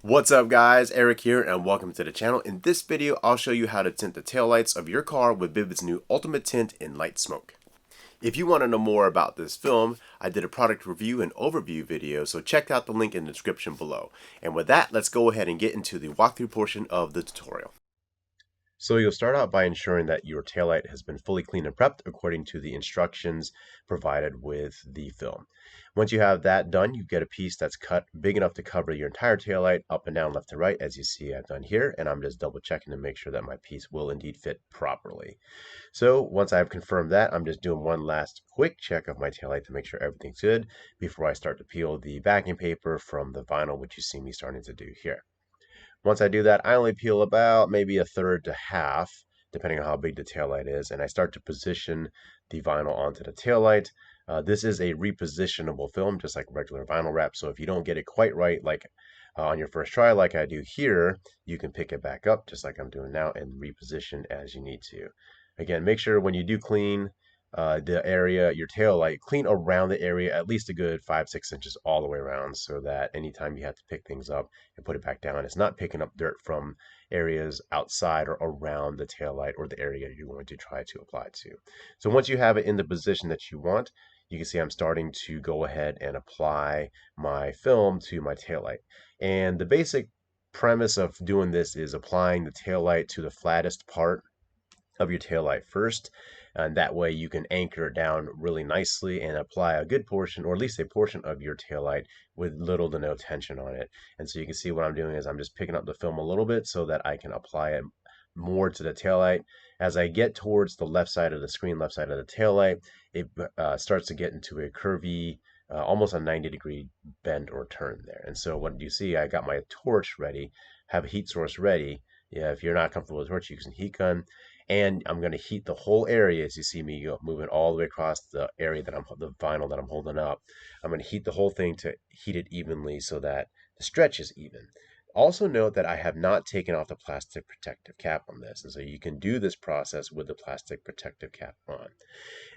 What's up guys, Eric here and welcome to the channel. In this video, I'll show you how to tint the taillights of your car with VVivid's new Ultimate Tint in Light Smoke. If you want to know more about this film, I did a product review and overview video, so check out the link in the description below. And with that, let's go ahead and get into the walkthrough portion of the tutorial. So you'll start out by ensuring that your taillight has been fully cleaned and prepped according to the instructions provided with the film. Once you have that done, you get a piece that's cut big enough to cover your entire taillight up and down, left to right, as you see I've done here, and I'm just double checking to make sure that my piece will indeed fit properly. So once I've confirmed that, I'm just doing one last quick check of my taillight to make sure everything's good before I start to peel the backing paper from the vinyl, which you see me starting to do here. Once I do that, I only peel about maybe a third to half, depending on how big the taillight is, and I start to position the vinyl onto the taillight. This is a repositionable film, just like regular vinyl wrap, so if you don't get it quite right, like on your first try, like I do here, you can pick it back up, just like I'm doing now, and reposition as you need to. Again, make sure when you do clean the area, your tail light, clean around the area at least a good 5-6 inches all the way around, so that anytime you have to pick things up and put it back down, it's not picking up dirt from areas outside or around the tail light or the area you're going to try to apply to. So once you have it in the position that you want, you can see I'm starting to go ahead and apply my film to my tail light. And the basic premise of doing this is applying the tail light to the flattest part of your tail light first, and that way you can anchor it down really nicely and apply a good portion, or at least a portion of your tail light with little to no tension on it. And so you can see what I'm doing is I'm just picking up the film a little bit so that I can apply it more to the tail light. As I get towards the left side of the screen, left side of the tail light, it starts to get into a curvy, almost a 90-degree bend or turn there. And so what you see, I got my torch ready, have a heat source ready. Yeah, if you're not comfortable with a torch, you can heat gun. And I'm going to heat the whole area as you see me moving all the way across the area that the vinyl that I'm holding up. I'm going to heat the whole thing to heat it evenly so that the stretch is even. Also note that I have not taken off the plastic protective cap on this, and so you can do this process with the plastic protective cap on.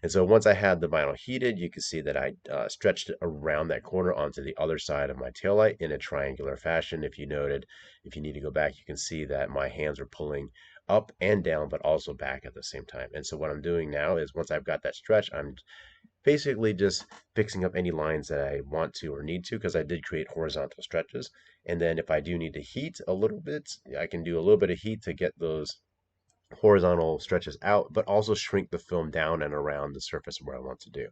And so once I had the vinyl heated, you can see that I stretched it around that corner onto the other side of my taillight in a triangular fashion. If you noted, if you need to go back, you can see that my hands are pulling up and down, but also back at the same time. And so what I'm doing now is once I've got that stretch, I'm basically just fixing up any lines that I want to or need to, because I did create horizontal stretches. And then if I do need to heat a little bit, I can do a little bit of heat to get those horizontal stretches out, but also shrink the film down and around the surface where I want to do.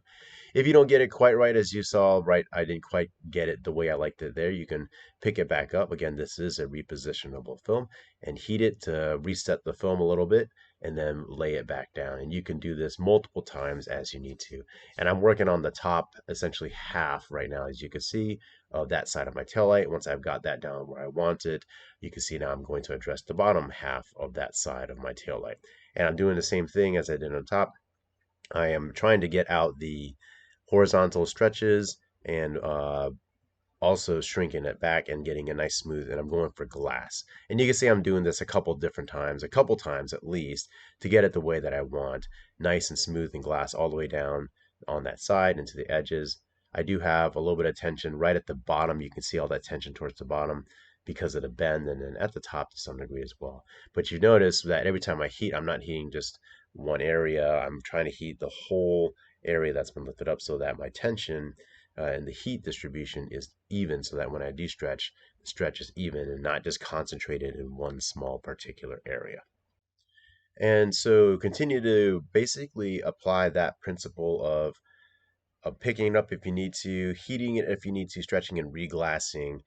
If you don't get it quite right, as you saw, right, I didn't quite get it the way I liked it there, you can pick it back up. Again, this is a repositionable film, and heat it to reset the film a little bit and then lay it back down. And you can do this multiple times as you need to. And I'm working on the top, essentially half right now, as you can see, of that side of my tail light. Once I've got that down where I want it, you can see now I'm going to address the bottom half of that side of my tail light. And I'm doing the same thing as I did on top. I am trying to get out the horizontal stretches and also shrinking it back and getting a nice smooth, and I'm going for glass. And you can see I'm doing this a couple different times, a couple times at least, to get it the way that I want, nice and smooth and glass all the way down on that side and to the edges. I do have a little bit of tension right at the bottom. You can see all that tension towards the bottom because of the bend, and then at the top to some degree as well. But you notice that every time I heat, I'm not heating just one area. I'm trying to heat the whole area that's been lifted up so that my tension and the heat distribution is even, so that when I do stretch, the stretch is even and not just concentrated in one small particular area. And so continue to basically apply that principle of picking it up if you need to, heating it if you need to, stretching and reglassing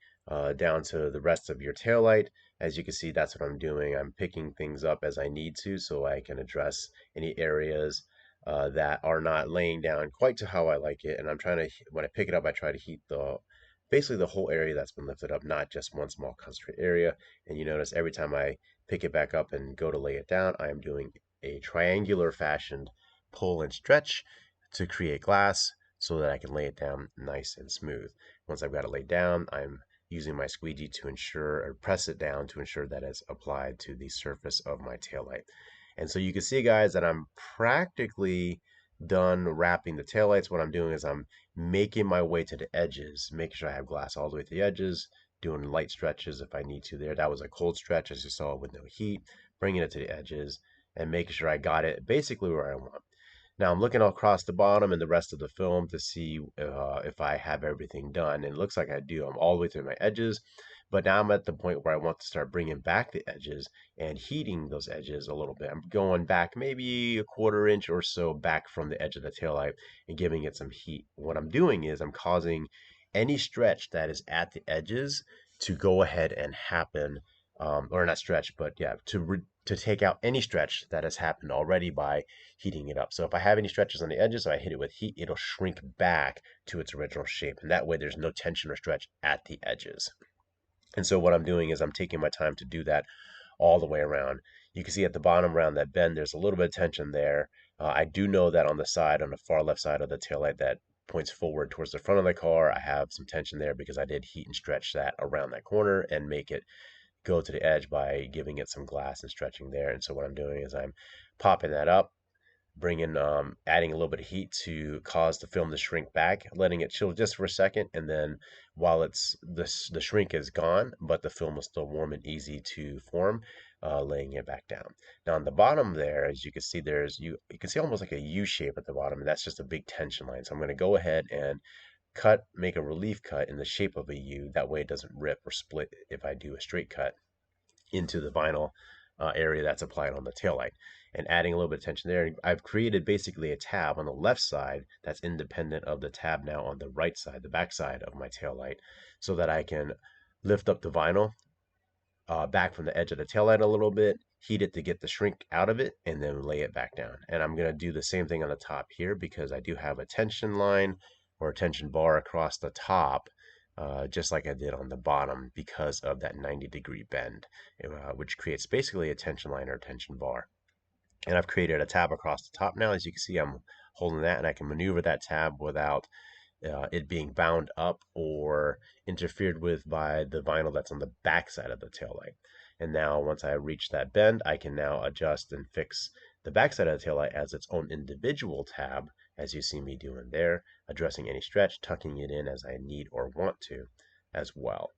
down to the rest of your tail light. As you can see, that's what I'm doing. I'm picking things up as I need to so I can address any areas that are not laying down quite to how I like it. And I'm trying to, when I pick it up, I try to heat basically the whole area that's been lifted up, not just one small concentrated area. And you notice every time I pick it back up and go to lay it down, I am doing a triangular fashioned pull and stretch to create glass so that I can lay it down nice and smooth. Once I've got it laid down, I'm using my squeegee to ensure, or press it down to ensure that it's applied to the surface of my taillight. And so you can see, guys, that I'm practically done wrapping the taillights. What I'm doing is I'm making my way to the edges, making sure I have glass all the way to the edges, doing light stretches if I need to there. That was a cold stretch, as you saw, with no heat, bringing it to the edges and making sure I got it basically where I want. Now I'm looking across the bottom and the rest of the film to see if I have everything done. And it looks like I do. I'm all the way through my edges, but now I'm at the point where I want to start bringing back the edges and heating those edges a little bit. I'm going back maybe a quarter inch or so back from the edge of the taillight and giving it some heat. What I'm doing is I'm causing any stretch that is at the edges to go ahead and happen, or not stretch, but yeah, to take out any stretch that has happened already by heating it up. So if I have any stretches on the edges, so I hit it with heat, it'll shrink back to its original shape. And that way there's no tension or stretch at the edges. And so what I'm doing is I'm taking my time to do that all the way around. You can see at the bottom around that bend, there's a little bit of tension there. I do know that on the side, on the far left side of the taillight that points forward towards the front of the car, I have some tension there because I did heat and stretch that around that corner and make it go to the edge by giving it some glass and stretching there. And so what I'm doing is I'm popping that up, bringing adding a little bit of heat to cause the film to shrink back, letting it chill just for a second, and then while it's the shrink is gone but the film is still warm and easy to form, laying it back down. Now on the bottom there, as you can see, you can see almost like a U shape at the bottom, and that's just a big tension line. So I'm going to go ahead and make a relief cut in the shape of a U. That way it doesn't rip or split if I do a straight cut into the vinyl area that's applied on the taillight, and adding a little bit of tension there. I've created basically a tab on the left side that's independent of the tab now on the right side, the back side of my taillight, so that I can lift up the vinyl back from the edge of the taillight a little bit, heat it to get the shrink out of it, and then lay it back down. And I'm going to do the same thing on the top here because I do have a tension line or a tension bar across the top, just like I did on the bottom because of that 90-degree bend, which creates basically a tension line or a tension bar. And I've created a tab across the top now. As you can see, I'm holding that and I can maneuver that tab without it being bound up or interfered with by the vinyl that's on the back side of the taillight. And now once I reach that bend, I can now adjust and fix the back side of the taillight as its own individual tab, as you see me doing there, addressing any stretch, tucking it in as I need or want to as well.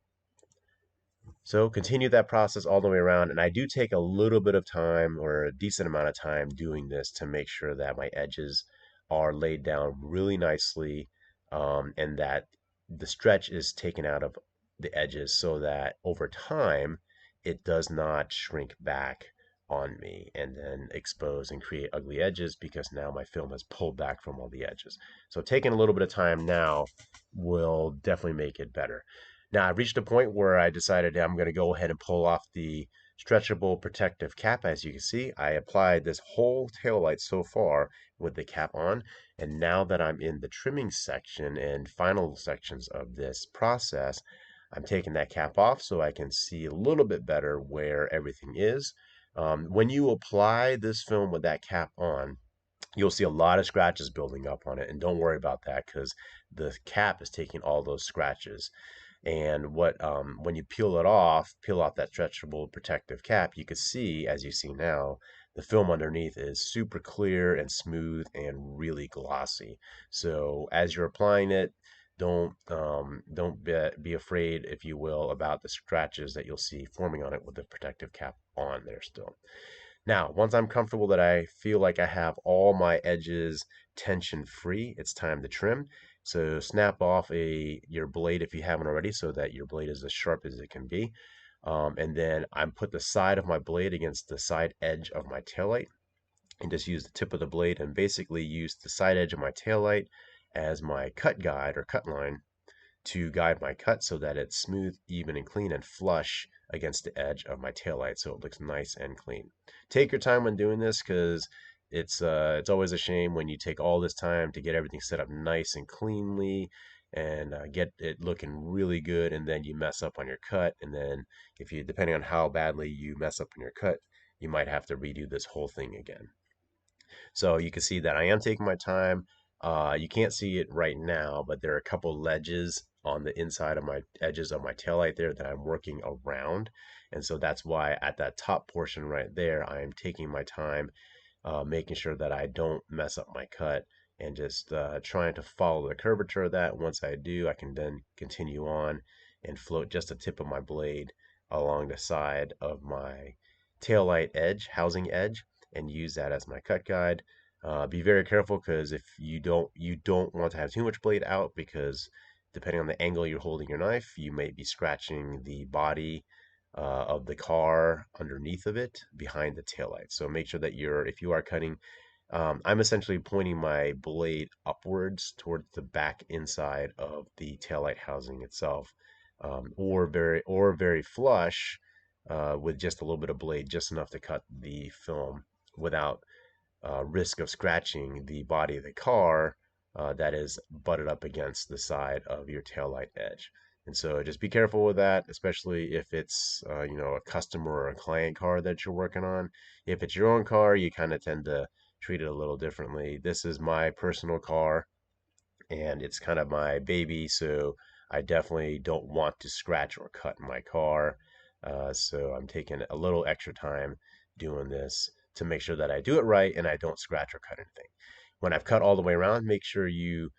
So continue that process all the way around, and I do take a little bit of time or a decent amount of time doing this to make sure that my edges are laid down really nicely, and that the stretch is taken out of the edges so that over time it does not shrink back on me and then expose and create ugly edges because now my film has pulled back from all the edges. So taking a little bit of time now will definitely make it better. Now I've reached a point where I decided I'm going to go ahead and pull off the stretchable protective cap. As you can see, I applied this whole tail light so far with the cap on, and now that I'm in the trimming section and final sections of this process, I'm taking that cap off so I can see a little bit better where everything is. When you apply this film with that cap on, you'll see a lot of scratches building up on it, and don't worry about that because the cap is taking all those scratches. And when you peel off that stretchable protective cap, you can see, as you see now, the film underneath is super clear and smooth and really glossy. So as you're applying it, don't be afraid, if you will, about the scratches that you'll see forming on it with the protective cap on there still. Now, once I'm comfortable that I feel like I have all my edges tension free, it's time to trim. So snap off your blade if you haven't already so that your blade is as sharp as it can be. And then I'm put the side of my blade against the side edge of my taillight and just use the tip of the blade and basically use the side edge of my taillight as my cut guide or cut line to guide my cut so that it's smooth, even, and clean and flush against the edge of my taillight so it looks nice and clean. Take your time when doing this because it's always a shame when you take all this time to get everything set up nice and cleanly and get it looking really good, and then you mess up on your cut, and then depending on how badly you mess up on your cut, you might have to redo this whole thing again. So you can see that I am taking my time. You can't see it right now, but there are a couple ledges on the inside of my edges of my taillight there that I'm working around. And so that's why at that top portion right there, I am taking my time, making sure that I don't mess up my cut and just trying to follow the curvature of that. Once I do, I can then continue on and float just the tip of my blade along the side of my taillight edge, housing edge, and use that as my cut guide. Be very careful, because if you don't want to have too much blade out, because depending on the angle you're holding your knife, you may be scratching the body of the car underneath of it behind the taillight. So make sure that if you are cutting, I'm essentially pointing my blade upwards towards the back inside of the taillight housing itself, or very flush, with just a little bit of blade, just enough to cut the film without risk of scratching the body of the car that is butted up against the side of your taillight edge. And so just be careful with that, especially if it's a customer or a client car that you're working on. If it's your own car, you kind of tend to treat it a little differently. This is my personal car, and it's kind of my baby, so I definitely don't want to scratch or cut my car. So I'm taking a little extra time doing this to make sure that I do it right and I don't scratch or cut anything. When I've cut all the way around, make sure you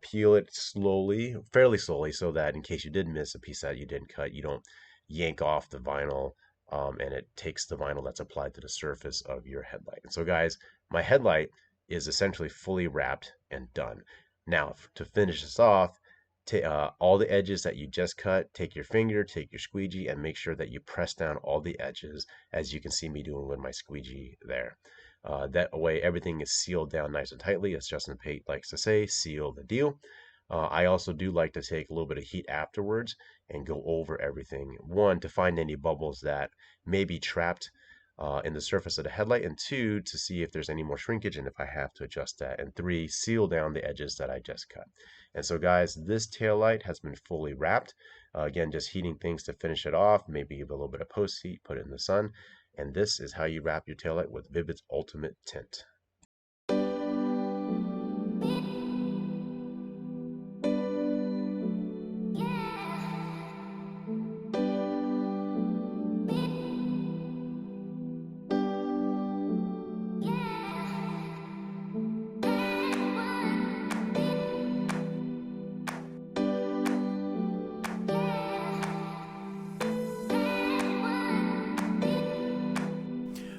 peel it slowly, fairly slowly, so that in case you did miss a piece that you didn't cut, you don't yank off the vinyl, and it takes the vinyl that's applied to the surface of your headlight. And so guys, my headlight is essentially fully wrapped and done. Now, to finish this off, all the edges that you just cut, take your finger, take your squeegee, and make sure that you press down all the edges, as you can see me doing with my squeegee there. That way everything is sealed down nice and tightly. As Justin Pate likes to say, seal the deal. I also do like to take a little bit of heat afterwards and go over everything. One, to find any bubbles that may be trapped in the surface of the headlight, and two, to see if there's any more shrinkage and if I have to adjust that, and three, seal down the edges that I just cut. And so guys, this tail light has been fully wrapped. Again, just heating things to finish it off, maybe give a little bit of post heat, put it in the sun, and this is how you wrap your tail light with VVivid's Ultimate Tint.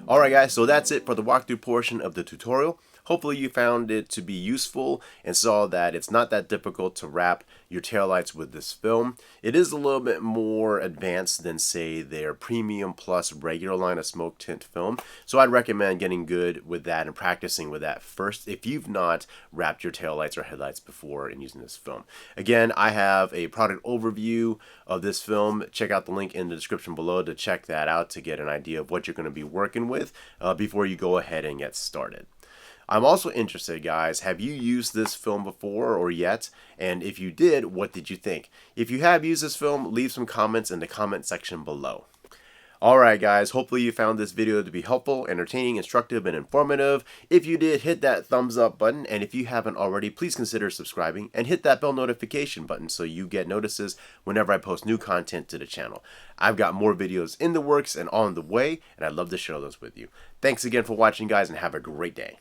Alright guys, so that's it for the walkthrough portion of the tutorial. Hopefully you found it to be useful and saw that it's not that difficult to wrap your taillights with this film. It is a little bit more advanced than, say, their Premium Plus regular line of smoke tint film. So I'd recommend getting good with that and practicing with that first if you've not wrapped your taillights or headlights before in using this film. Again, I have a product overview of this film. Check out the link in the description below to check that out, to get an idea of what you're going to be working with before you go ahead and get started. I'm also interested, guys, have you used this film before or yet? And if you did, what did you think? If you have used this film, leave some comments in the comment section below. Alright guys, hopefully you found this video to be helpful, entertaining, instructive, and informative. If you did, hit that thumbs up button, and if you haven't already, please consider subscribing and hit that bell notification button so you get notices whenever I post new content to the channel. I've got more videos in the works and on the way, and I'd love to share those with you. Thanks again for watching, guys, and have a great day.